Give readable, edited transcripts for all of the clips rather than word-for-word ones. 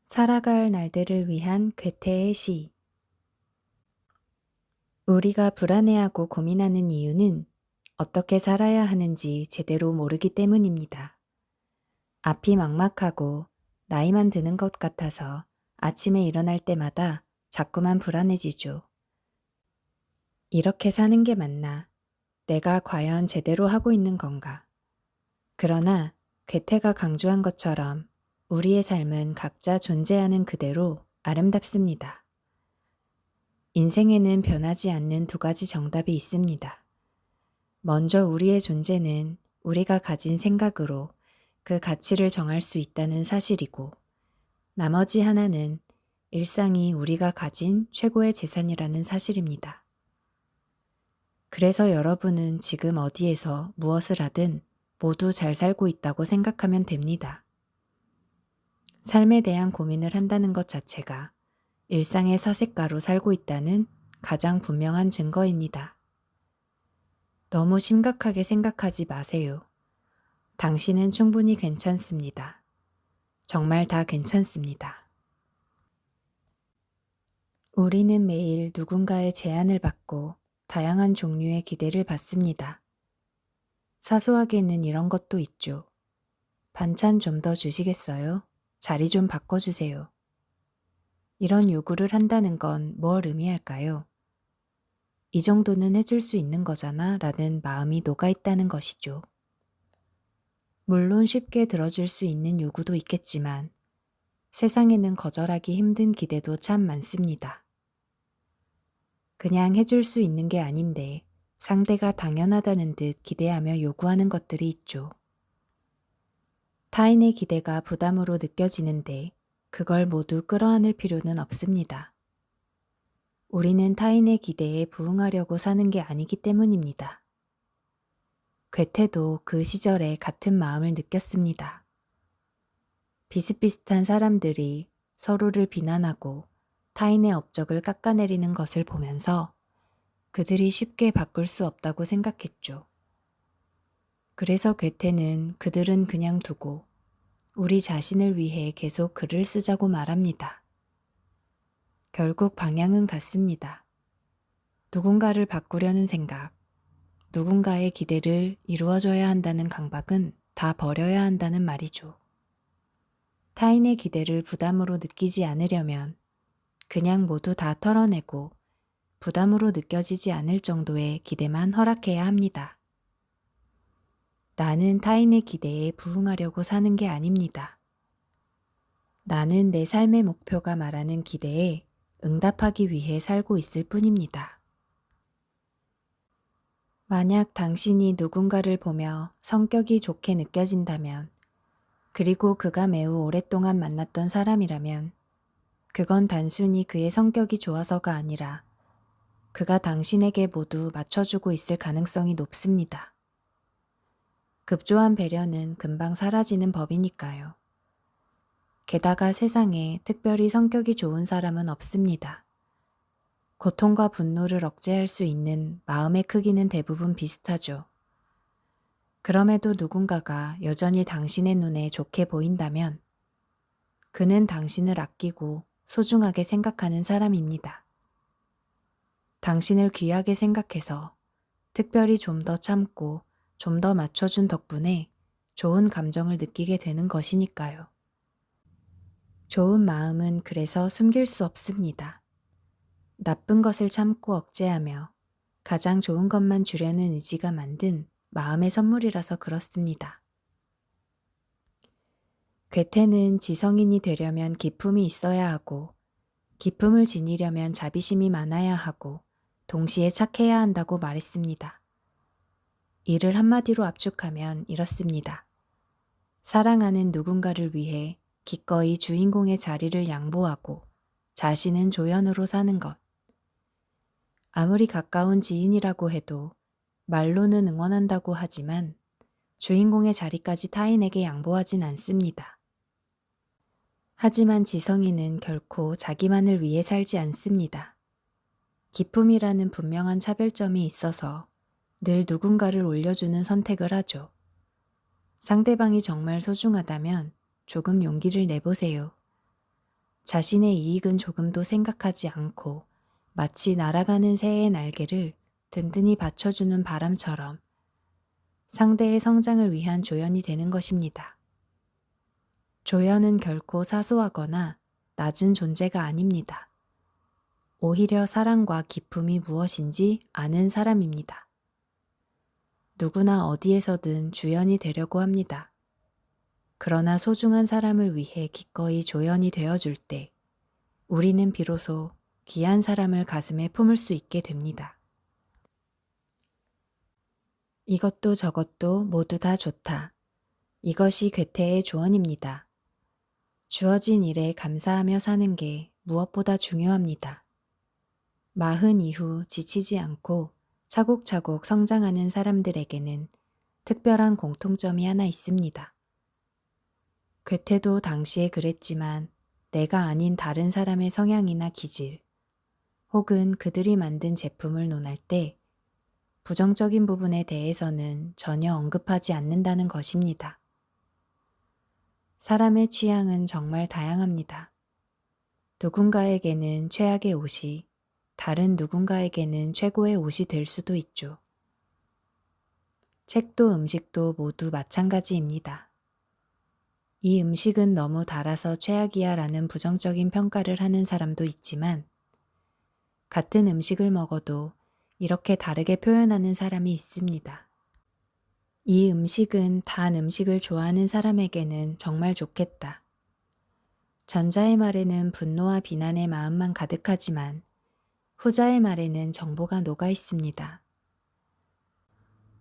살아갈 날들을 위한 괴테의 시. 우리가 불안해하고 고민하는 이유는 어떻게 살아야 하는지 제대로 모르기 때문입니다. 앞이 막막하고 나이만 드는 것 같아서 아침에 일어날 때마다 자꾸만 불안해지죠. 이렇게 사는 게 맞나? 내가 과연 제대로 하고 있는 건가? 그러나 괴테가 강조한 것처럼 우리의 삶은 각자 존재하는 그대로 아름답습니다. 인생에는 변하지 않는 두 가지 정답이 있습니다. 먼저 우리의 존재는 우리가 가진 생각으로 그 가치를 정할 수 있다는 사실이고, 나머지 하나는 일상이 우리가 가진 최고의 재산이라는 사실입니다. 그래서 여러분은 지금 어디에서 무엇을 하든 모두 잘 살고 있다고 생각하면 됩니다. 삶에 대한 고민을 한다는 것 자체가 일상의 사색가로 살고 있다는 가장 분명한 증거입니다. 너무 심각하게 생각하지 마세요. 당신은 충분히 괜찮습니다. 정말 다 괜찮습니다. 우리는 매일 누군가의 제안을 받고 다양한 종류의 기대를 받습니다. 사소하게는 이런 것도 있죠. 반찬 좀 더 주시겠어요? 자리 좀 바꿔주세요. 이런 요구를 한다는 건 뭘 의미할까요? 이 정도는 해줄 수 있는 거잖아 라는 마음이 녹아있다는 것이죠. 물론 쉽게 들어줄 수 있는 요구도 있겠지만 세상에는 거절하기 힘든 기대도 참 많습니다. 그냥 해줄 수 있는 게 아닌데 상대가 당연하다는 듯 기대하며 요구하는 것들이 있죠. 타인의 기대가 부담으로 느껴지는데 그걸 모두 끌어안을 필요는 없습니다. 우리는 타인의 기대에 부응하려고 사는 게 아니기 때문입니다. 괴테도 그 시절에 같은 마음을 느꼈습니다. 비슷비슷한 사람들이 서로를 비난하고 타인의 업적을 깎아내리는 것을 보면서 그들이 쉽게 바꿀 수 없다고 생각했죠. 그래서 괴테는 그들은 그냥 두고 우리 자신을 위해 계속 글을 쓰자고 말합니다. 결국 방향은 같습니다. 누군가를 바꾸려는 생각, 누군가의 기대를 이루어줘야 한다는 강박은 다 버려야 한다는 말이죠. 타인의 기대를 부담으로 느끼지 않으려면 그냥 모두 다 털어내고 부담으로 느껴지지 않을 정도의 기대만 허락해야 합니다. 나는 타인의 기대에 부응하려고 사는 게 아닙니다. 나는 내 삶의 목표가 말하는 기대에 응답하기 위해 살고 있을 뿐입니다. 만약 당신이 누군가를 보며 성격이 좋게 느껴진다면, 그리고 그가 매우 오랫동안 만났던 사람이라면, 그건 단순히 그의 성격이 좋아서가 아니라 그가 당신에게 모두 맞춰주고 있을 가능성이 높습니다. 급조한 배려는 금방 사라지는 법이니까요. 게다가 세상에 특별히 성격이 좋은 사람은 없습니다. 고통과 분노를 억제할 수 있는 마음의 크기는 대부분 비슷하죠. 그럼에도 누군가가 여전히 당신의 눈에 좋게 보인다면 그는 당신을 아끼고 소중하게 생각하는 사람입니다. 당신을 귀하게 생각해서 특별히 좀 더 참고 좀 더 맞춰준 덕분에 좋은 감정을 느끼게 되는 것이니까요. 좋은 마음은 그래서 숨길 수 없습니다. 나쁜 것을 참고 억제하며 가장 좋은 것만 주려는 의지가 만든 마음의 선물이라서 그렇습니다. 괴테는 지성인이 되려면 기품이 있어야 하고 기품을 지니려면 자비심이 많아야 하고 동시에 착해야 한다고 말했습니다. 이를 한마디로 압축하면 이렇습니다. 사랑하는 누군가를 위해 기꺼이 주인공의 자리를 양보하고 자신은 조연으로 사는 것. 아무리 가까운 지인이라고 해도 말로는 응원한다고 하지만 주인공의 자리까지 타인에게 양보하진 않습니다. 하지만 지성인은 결코 자기만을 위해 살지 않습니다. 기쁨이라는 분명한 차별점이 있어서 늘 누군가를 올려주는 선택을 하죠. 상대방이 정말 소중하다면 조금 용기를 내보세요. 자신의 이익은 조금도 생각하지 않고 마치 날아가는 새의 날개를 든든히 받쳐주는 바람처럼 상대의 성장을 위한 조연이 되는 것입니다. 조연은 결코 사소하거나 낮은 존재가 아닙니다. 오히려 사랑과 기쁨이 무엇인지 아는 사람입니다. 누구나 어디에서든 주연이 되려고 합니다. 그러나 소중한 사람을 위해 기꺼이 조연이 되어줄 때 우리는 비로소 귀한 사람을 가슴에 품을 수 있게 됩니다. 이것도 저것도 모두 다 좋다. 이것이 괴테의 조언입니다. 주어진 일에 감사하며 사는 게 무엇보다 중요합니다. 마흔 이후 지치지 않고 차곡차곡 성장하는 사람들에게는 특별한 공통점이 하나 있습니다. 괴테도 당시에 그랬지만 내가 아닌 다른 사람의 성향이나 기질, 혹은 그들이 만든 제품을 논할 때 부정적인 부분에 대해서는 전혀 언급하지 않는다는 것입니다. 사람의 취향은 정말 다양합니다. 누군가에게는 최악의 옷이 다른 누군가에게는 최고의 옷이 될 수도 있죠. 책도 음식도 모두 마찬가지입니다. 이 음식은 너무 달아서 최악이야 라는 부정적인 평가를 하는 사람도 있지만 같은 음식을 먹어도 이렇게 다르게 표현하는 사람이 있습니다. 이 음식은 단 음식을 좋아하는 사람에게는 정말 좋겠다. 전자의 말에는 분노와 비난의 마음만 가득하지만 후자의 말에는 정보가 녹아 있습니다.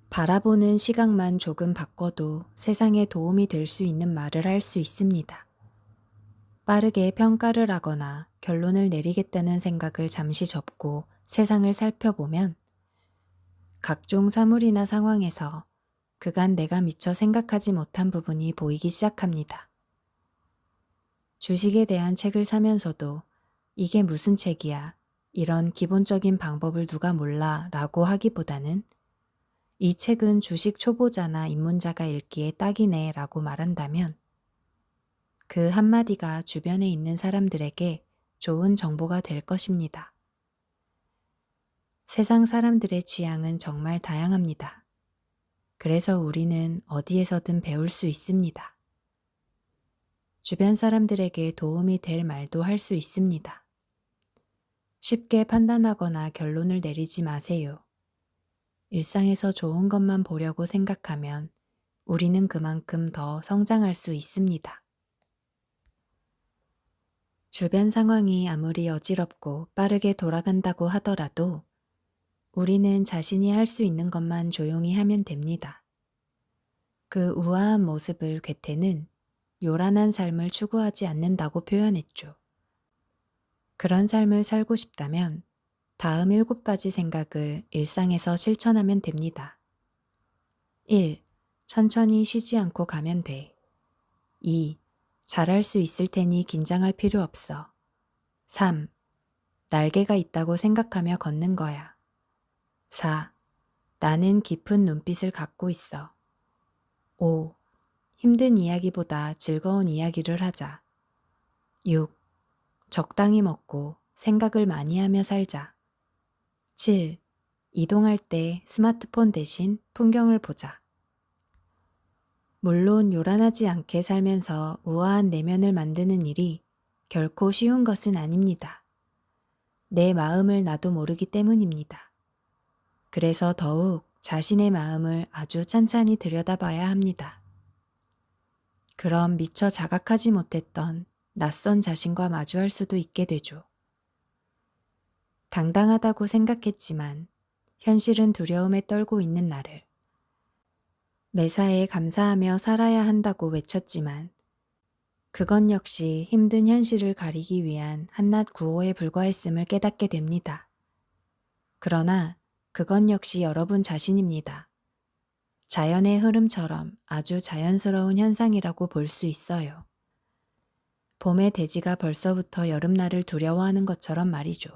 바라보는 시각만 조금 바꿔도 세상에 도움이 될 수 있는 말을 할 수 있습니다. 빠르게 평가를 하거나 결론을 내리겠다는 생각을 잠시 접고 세상을 살펴보면 각종 사물이나 상황에서 그간 내가 미처 생각하지 못한 부분이 보이기 시작합니다. 주식에 대한 책을 사면서도 이게 무슨 책이야? 이런 기본적인 방법을 누가 몰라? 라고 하기보다는 이 책은 주식 초보자나 입문자가 읽기에 딱이네 라고 말한다면 그 한마디가 주변에 있는 사람들에게 좋은 정보가 될 것입니다. 세상 사람들의 취향은 정말 다양합니다. 그래서 우리는 어디에서든 배울 수 있습니다. 주변 사람들에게 도움이 될 말도 할 수 있습니다. 쉽게 판단하거나 결론을 내리지 마세요. 일상에서 좋은 것만 보려고 생각하면 우리는 그만큼 더 성장할 수 있습니다. 주변 상황이 아무리 어지럽고 빠르게 돌아간다고 하더라도 우리는 자신이 할 수 있는 것만 조용히 하면 됩니다. 그 우아한 모습을 괴테는 요란한 삶을 추구하지 않는다고 표현했죠. 그런 삶을 살고 싶다면 다음 7가지 생각을 일상에서 실천하면 됩니다. 1. 천천히 쉬지 않고 가면 돼. 2. 잘할 수 있을 테니 긴장할 필요 없어. 3. 날개가 있다고 생각하며 걷는 거야. 4. 나는 깊은 눈빛을 갖고 있어. 5. 힘든 이야기보다 즐거운 이야기를 하자. 6. 적당히 먹고 생각을 많이 하며 살자. 7. 이동할 때 스마트폰 대신 풍경을 보자. 물론 요란하지 않게 살면서 우아한 내면을 만드는 일이 결코 쉬운 것은 아닙니다. 내 마음을 나도 모르기 때문입니다. 그래서 더욱 자신의 마음을 아주 찬찬히 들여다봐야 합니다. 그럼 미처 자각하지 못했던 낯선 자신과 마주할 수도 있게 되죠. 당당하다고 생각했지만 현실은 두려움에 떨고 있는 나를 매사에 감사하며 살아야 한다고 외쳤지만 그건 역시 힘든 현실을 가리기 위한 한낱 구호에 불과했음을 깨닫게 됩니다. 그러나 그건 역시 여러분 자신입니다. 자연의 흐름처럼 아주 자연스러운 현상이라고 볼 수 있어요. 봄의 대지가 벌써부터 여름날을 두려워하는 것처럼 말이죠.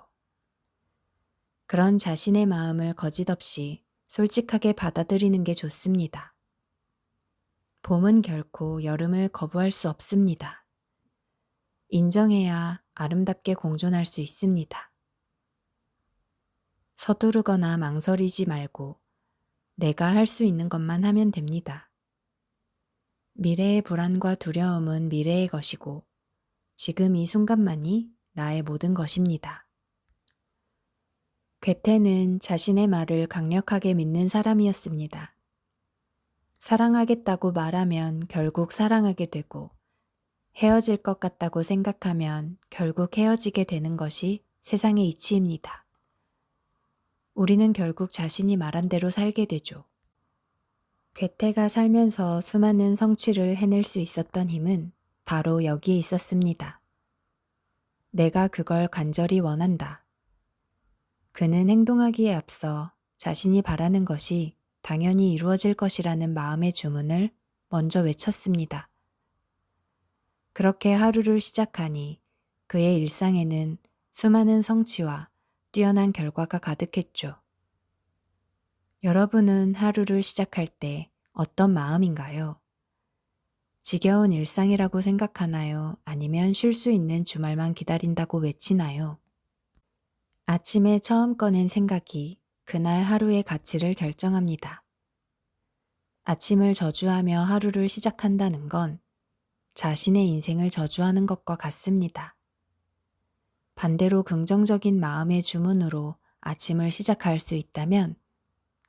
그런 자신의 마음을 거짓없이 솔직하게 받아들이는 게 좋습니다. 봄은 결코 여름을 거부할 수 없습니다. 인정해야 아름답게 공존할 수 있습니다. 서두르거나 망설이지 말고 내가 할 수 있는 것만 하면 됩니다. 미래의 불안과 두려움은 미래의 것이고 지금 이 순간만이 나의 모든 것입니다. 괴테는 자신의 말을 강력하게 믿는 사람이었습니다. 사랑하겠다고 말하면 결국 사랑하게 되고 헤어질 것 같다고 생각하면 결국 헤어지게 되는 것이 세상의 이치입니다. 우리는 결국 자신이 말한 대로 살게 되죠. 괴테가 살면서 수많은 성취를 해낼 수 있었던 힘은 바로 여기에 있었습니다. 내가 그걸 간절히 원한다. 그는 행동하기에 앞서 자신이 바라는 것이 당연히 이루어질 것이라는 마음의 주문을 먼저 외쳤습니다. 그렇게 하루를 시작하니 그의 일상에는 수많은 성취와 뛰어난 결과가 가득했죠. 여러분은 하루를 시작할 때 어떤 마음인가요? 지겨운 일상이라고 생각하나요? 아니면 쉴 수 있는 주말만 기다린다고 외치나요? 아침에 처음 꺼낸 생각이 그날 하루의 가치를 결정합니다. 아침을 저주하며 하루를 시작한다는 건 자신의 인생을 저주하는 것과 같습니다. 반대로 긍정적인 마음의 주문으로 아침을 시작할 수 있다면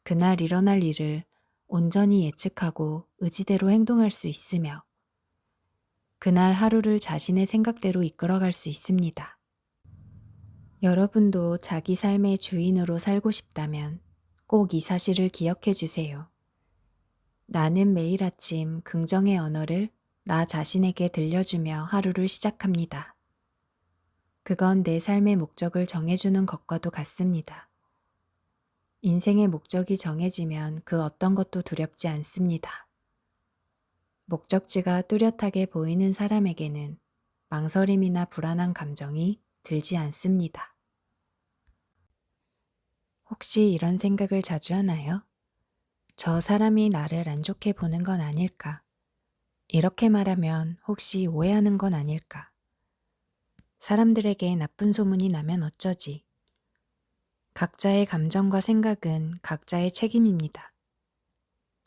그날 일어날 일을 온전히 예측하고 의지대로 행동할 수 있으며 그날 하루를 자신의 생각대로 이끌어갈 수 있습니다. 여러분도 자기 삶의 주인으로 살고 싶다면 꼭 이 사실을 기억해 주세요. 나는 매일 아침 긍정의 언어를 나 자신에게 들려주며 하루를 시작합니다. 그건 내 삶의 목적을 정해주는 것과도 같습니다. 인생의 목적이 정해지면 그 어떤 것도 두렵지 않습니다. 목적지가 뚜렷하게 보이는 사람에게는 망설임이나 불안한 감정이 들지 않습니다. 혹시 이런 생각을 자주 하나요? 저 사람이 나를 안 좋게 보는 건 아닐까? 이렇게 말하면 혹시 오해하는 건 아닐까? 사람들에게 나쁜 소문이 나면 어쩌지? 각자의 감정과 생각은 각자의 책임입니다.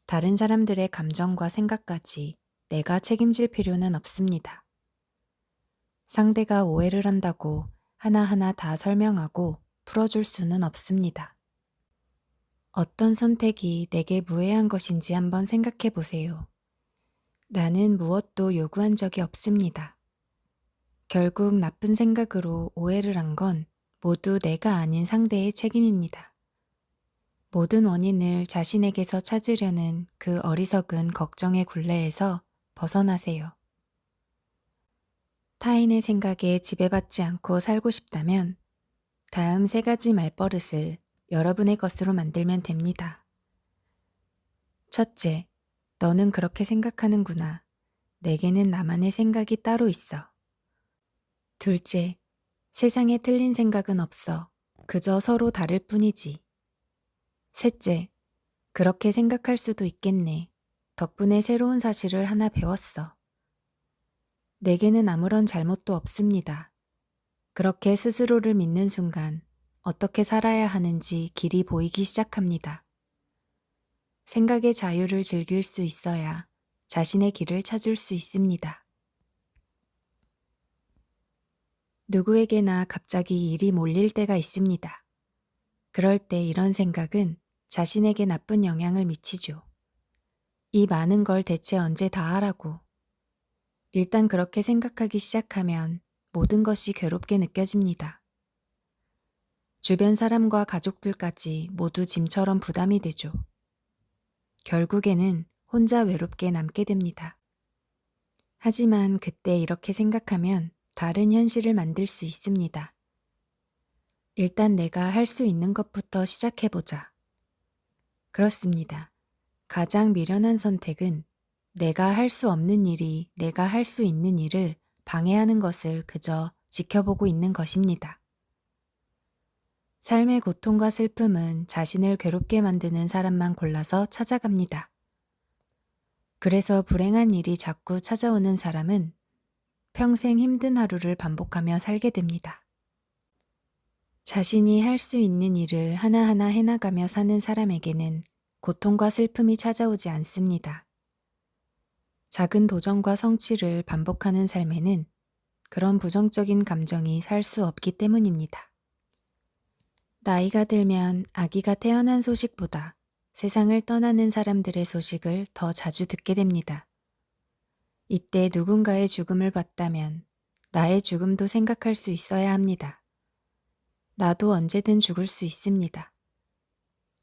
다른 사람들의 감정과 생각까지 내가 책임질 필요는 없습니다. 상대가 오해를 한다고 하나하나 다 설명하고 풀어줄 수는 없습니다. 어떤 선택이 내게 무해한 것인지 한번 생각해 보세요. 나는 무엇도 요구한 적이 없습니다. 결국 나쁜 생각으로 오해를 한 건 모두 내가 아닌 상대의 책임입니다. 모든 원인을 자신에게서 찾으려는 그 어리석은 걱정의 굴레에서 벗어나세요. 타인의 생각에 지배받지 않고 살고 싶다면 다음 3가지 말버릇을 여러분의 것으로 만들면 됩니다. 첫째, 너는 그렇게 생각하는구나. 내게는 나만의 생각이 따로 있어. 둘째, 세상에 틀린 생각은 없어. 그저 서로 다를 뿐이지. 셋째, 그렇게 생각할 수도 있겠네. 덕분에 새로운 사실을 하나 배웠어. 내게는 아무런 잘못도 없습니다. 그렇게 스스로를 믿는 순간 어떻게 살아야 하는지 길이 보이기 시작합니다. 생각의 자유를 즐길 수 있어야 자신의 길을 찾을 수 있습니다. 누구에게나 갑자기 일이 몰릴 때가 있습니다. 그럴 때 이런 생각은 자신에게 나쁜 영향을 미치죠. 이 많은 걸 대체 언제 다 하라고. 일단 그렇게 생각하기 시작하면 모든 것이 괴롭게 느껴집니다. 주변 사람과 가족들까지 모두 짐처럼 부담이 되죠. 결국에는 혼자 외롭게 남게 됩니다. 하지만 그때 이렇게 생각하면 다른 현실을 만들 수 있습니다. 일단 내가 할 수 있는 것부터 시작해보자. 그렇습니다. 가장 미련한 선택은 내가 할 수 없는 일이 내가 할 수 있는 일을 방해하는 것을 그저 지켜보고 있는 것입니다. 삶의 고통과 슬픔은 자신을 괴롭게 만드는 사람만 골라서 찾아갑니다. 그래서 불행한 일이 자꾸 찾아오는 사람은 평생 힘든 하루를 반복하며 살게 됩니다. 자신이 할 수 있는 일을 하나하나 해나가며 사는 사람에게는 고통과 슬픔이 찾아오지 않습니다. 작은 도전과 성취를 반복하는 삶에는 그런 부정적인 감정이 살 수 없기 때문입니다. 나이가 들면 아기가 태어난 소식보다 세상을 떠나는 사람들의 소식을 더 자주 듣게 됩니다. 이때 누군가의 죽음을 봤다면 나의 죽음도 생각할 수 있어야 합니다. 나도 언제든 죽을 수 있습니다.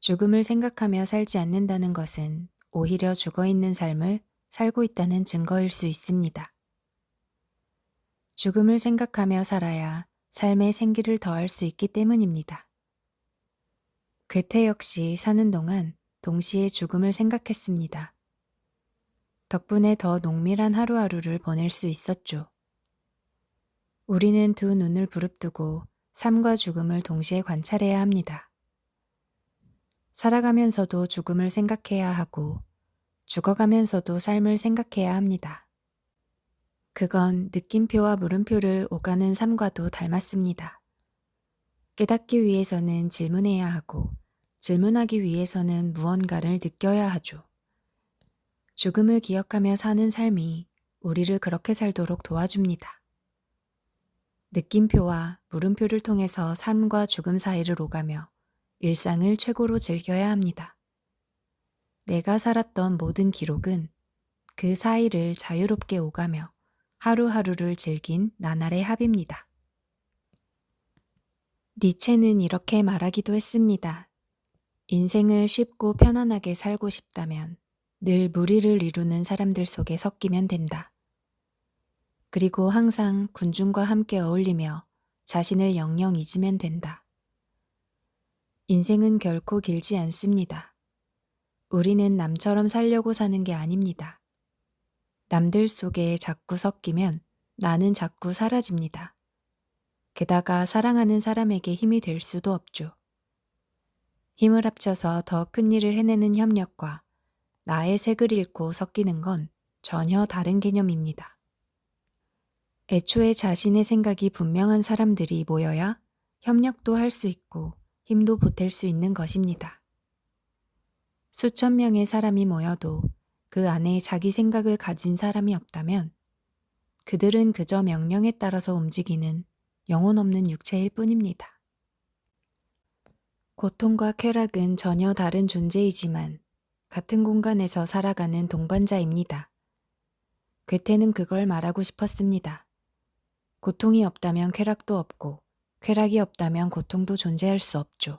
죽음을 생각하며 살지 않는다는 것은 오히려 죽어 있는 삶을 살고 있다는 증거일 수 있습니다. 죽음을 생각하며 살아야 삶의 생기를 더할 수 있기 때문입니다. 괴테 역시 사는 동안 동시에 죽음을 생각했습니다. 덕분에 더 농밀한 하루하루를 보낼 수 있었죠. 우리는 두 눈을 부릅뜨고 삶과 죽음을 동시에 관찰해야 합니다. 살아가면서도 죽음을 생각해야 하고 죽어가면서도 삶을 생각해야 합니다. 그건 느낌표와 물음표를 오가는 삶과도 닮았습니다. 깨닫기 위해서는 질문해야 하고 질문하기 위해서는 무언가를 느껴야 하죠. 죽음을 기억하며 사는 삶이 우리를 그렇게 살도록 도와줍니다. 느낌표와 물음표를 통해서 삶과 죽음 사이를 오가며 일상을 최고로 즐겨야 합니다. 내가 살았던 모든 기록은 그 사이를 자유롭게 오가며 하루하루를 즐긴 나날의 합입니다. 니체는 이렇게 말하기도 했습니다. 인생을 쉽고 편안하게 살고 싶다면 늘 무리를 이루는 사람들 속에 섞이면 된다. 그리고 항상 군중과 함께 어울리며 자신을 영영 잊으면 된다. 인생은 결코 길지 않습니다. 우리는 남처럼 살려고 사는 게 아닙니다. 남들 속에 자꾸 섞이면 나는 자꾸 사라집니다. 게다가 사랑하는 사람에게 힘이 될 수도 없죠. 힘을 합쳐서 더 큰 일을 해내는 협력과 나의 색을 잃고 섞이는 건 전혀 다른 개념입니다. 애초에 자신의 생각이 분명한 사람들이 모여야 협력도 할 수 있고 힘도 보탤 수 있는 것입니다. 수천 명의 사람이 모여도 그 안에 자기 생각을 가진 사람이 없다면 그들은 그저 명령에 따라서 움직이는 영혼 없는 육체일 뿐입니다. 고통과 쾌락은 전혀 다른 존재이지만 같은 공간에서 살아가는 동반자입니다. 괴테는 그걸 말하고 싶었습니다. 고통이 없다면 쾌락도 없고 쾌락이 없다면 고통도 존재할 수 없죠.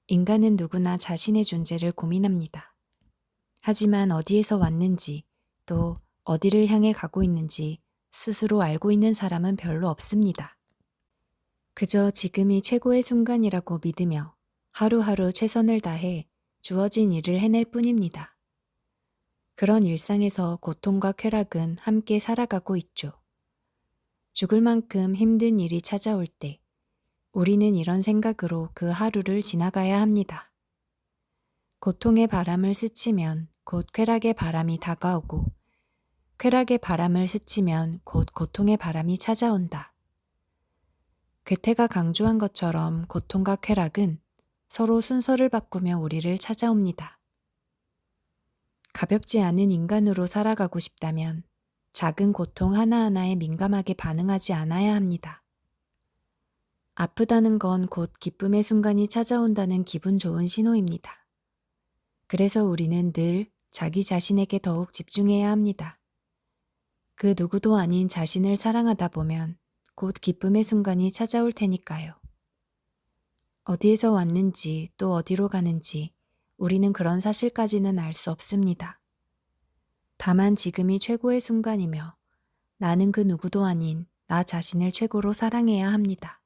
인간은 누구나 자신의 존재를 고민합니다. 하지만 어디에서 왔는지 또 어디를 향해 가고 있는지 스스로 알고 있는 사람은 별로 없습니다. 그저 지금이 최고의 순간이라고 믿으며 하루하루 최선을 다해 주어진 일을 해낼 뿐입니다. 그런 일상에서 고통과 쾌락은 함께 살아가고 있죠. 죽을 만큼 힘든 일이 찾아올 때 우리는 이런 생각으로 그 하루를 지나가야 합니다. 고통의 바람을 스치면 곧 쾌락의 바람이 다가오고 쾌락의 바람을 스치면 곧 고통의 바람이 찾아온다. 괴테가 강조한 것처럼 고통과 쾌락은 서로 순서를 바꾸며 우리를 찾아옵니다. 가볍지 않은 인간으로 살아가고 싶다면 작은 고통 하나하나에 민감하게 반응하지 않아야 합니다. 아프다는 건 곧 기쁨의 순간이 찾아온다는 기분 좋은 신호입니다. 그래서 우리는 늘 자기 자신에게 더욱 집중해야 합니다. 그 누구도 아닌 자신을 사랑하다 보면 곧 기쁨의 순간이 찾아올 테니까요. 어디에서 왔는지 또 어디로 가는지 우리는 그런 사실까지는 알 수 없습니다. 다만 지금이 최고의 순간이며 나는 그 누구도 아닌 나 자신을 최고로 사랑해야 합니다.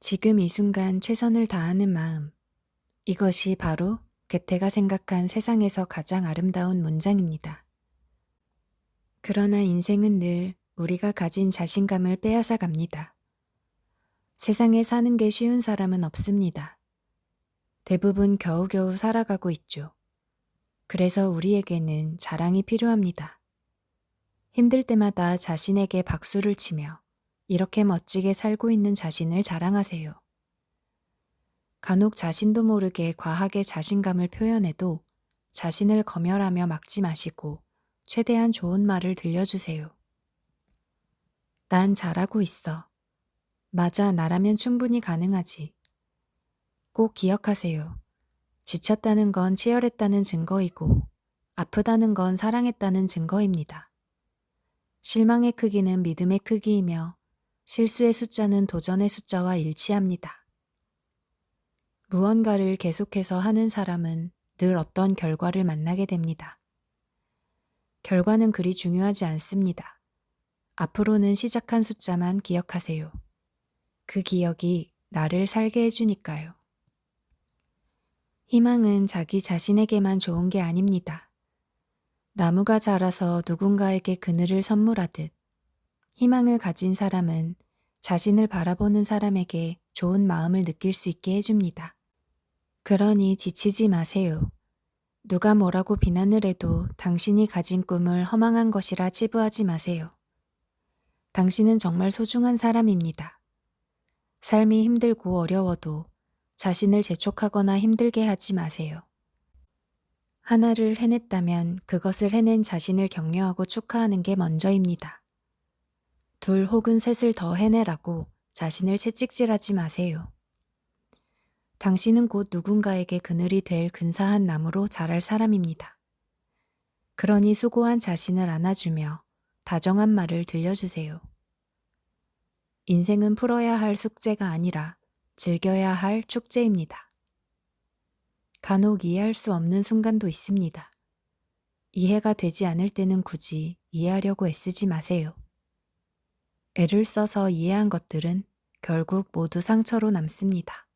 지금 이 순간 최선을 다하는 마음, 이것이 바로 괴테가 생각한 세상에서 가장 아름다운 문장입니다. 그러나 인생은 늘 우리가 가진 자신감을 빼앗아 갑니다. 세상에 사는 게 쉬운 사람은 없습니다. 대부분 겨우겨우 살아가고 있죠. 그래서 우리에게는 자랑이 필요합니다. 힘들 때마다 자신에게 박수를 치며 이렇게 멋지게 살고 있는 자신을 자랑하세요. 간혹 자신도 모르게 과하게 자신감을 표현해도 자신을 검열하며 막지 마시고 최대한 좋은 말을 들려주세요. 난 잘하고 있어. 맞아, 나라면 충분히 가능하지. 꼭 기억하세요. 지쳤다는 건 치열했다는 증거이고 아프다는 건 사랑했다는 증거입니다. 실망의 크기는 믿음의 크기이며 실수의 숫자는 도전의 숫자와 일치합니다. 무언가를 계속해서 하는 사람은 늘 어떤 결과를 만나게 됩니다. 결과는 그리 중요하지 않습니다. 앞으로는 시작한 숫자만 기억하세요. 그 기억이 나를 살게 해주니까요. 희망은 자기 자신에게만 좋은 게 아닙니다. 나무가 자라서 누군가에게 그늘을 선물하듯 희망을 가진 사람은 자신을 바라보는 사람에게 좋은 마음을 느낄 수 있게 해줍니다. 그러니 지치지 마세요. 누가 뭐라고 비난을 해도 당신이 가진 꿈을 허망한 것이라 치부하지 마세요. 당신은 정말 소중한 사람입니다. 삶이 힘들고 어려워도 자신을 재촉하거나 힘들게 하지 마세요. 하나를 해냈다면 그것을 해낸 자신을 격려하고 축하하는 게 먼저입니다. 둘 혹은 셋을 더 해내라고 자신을 채찍질하지 마세요. 당신은 곧 누군가에게 그늘이 될 근사한 나무로 자랄 사람입니다. 그러니 수고한 자신을 안아주며 다정한 말을 들려주세요. 인생은 풀어야 할 숙제가 아니라 즐겨야 할 축제입니다. 간혹 이해할 수 없는 순간도 있습니다. 이해가 되지 않을 때는 굳이 이해하려고 애쓰지 마세요. 애를 써서 이해한 것들은 결국 모두 상처로 남습니다.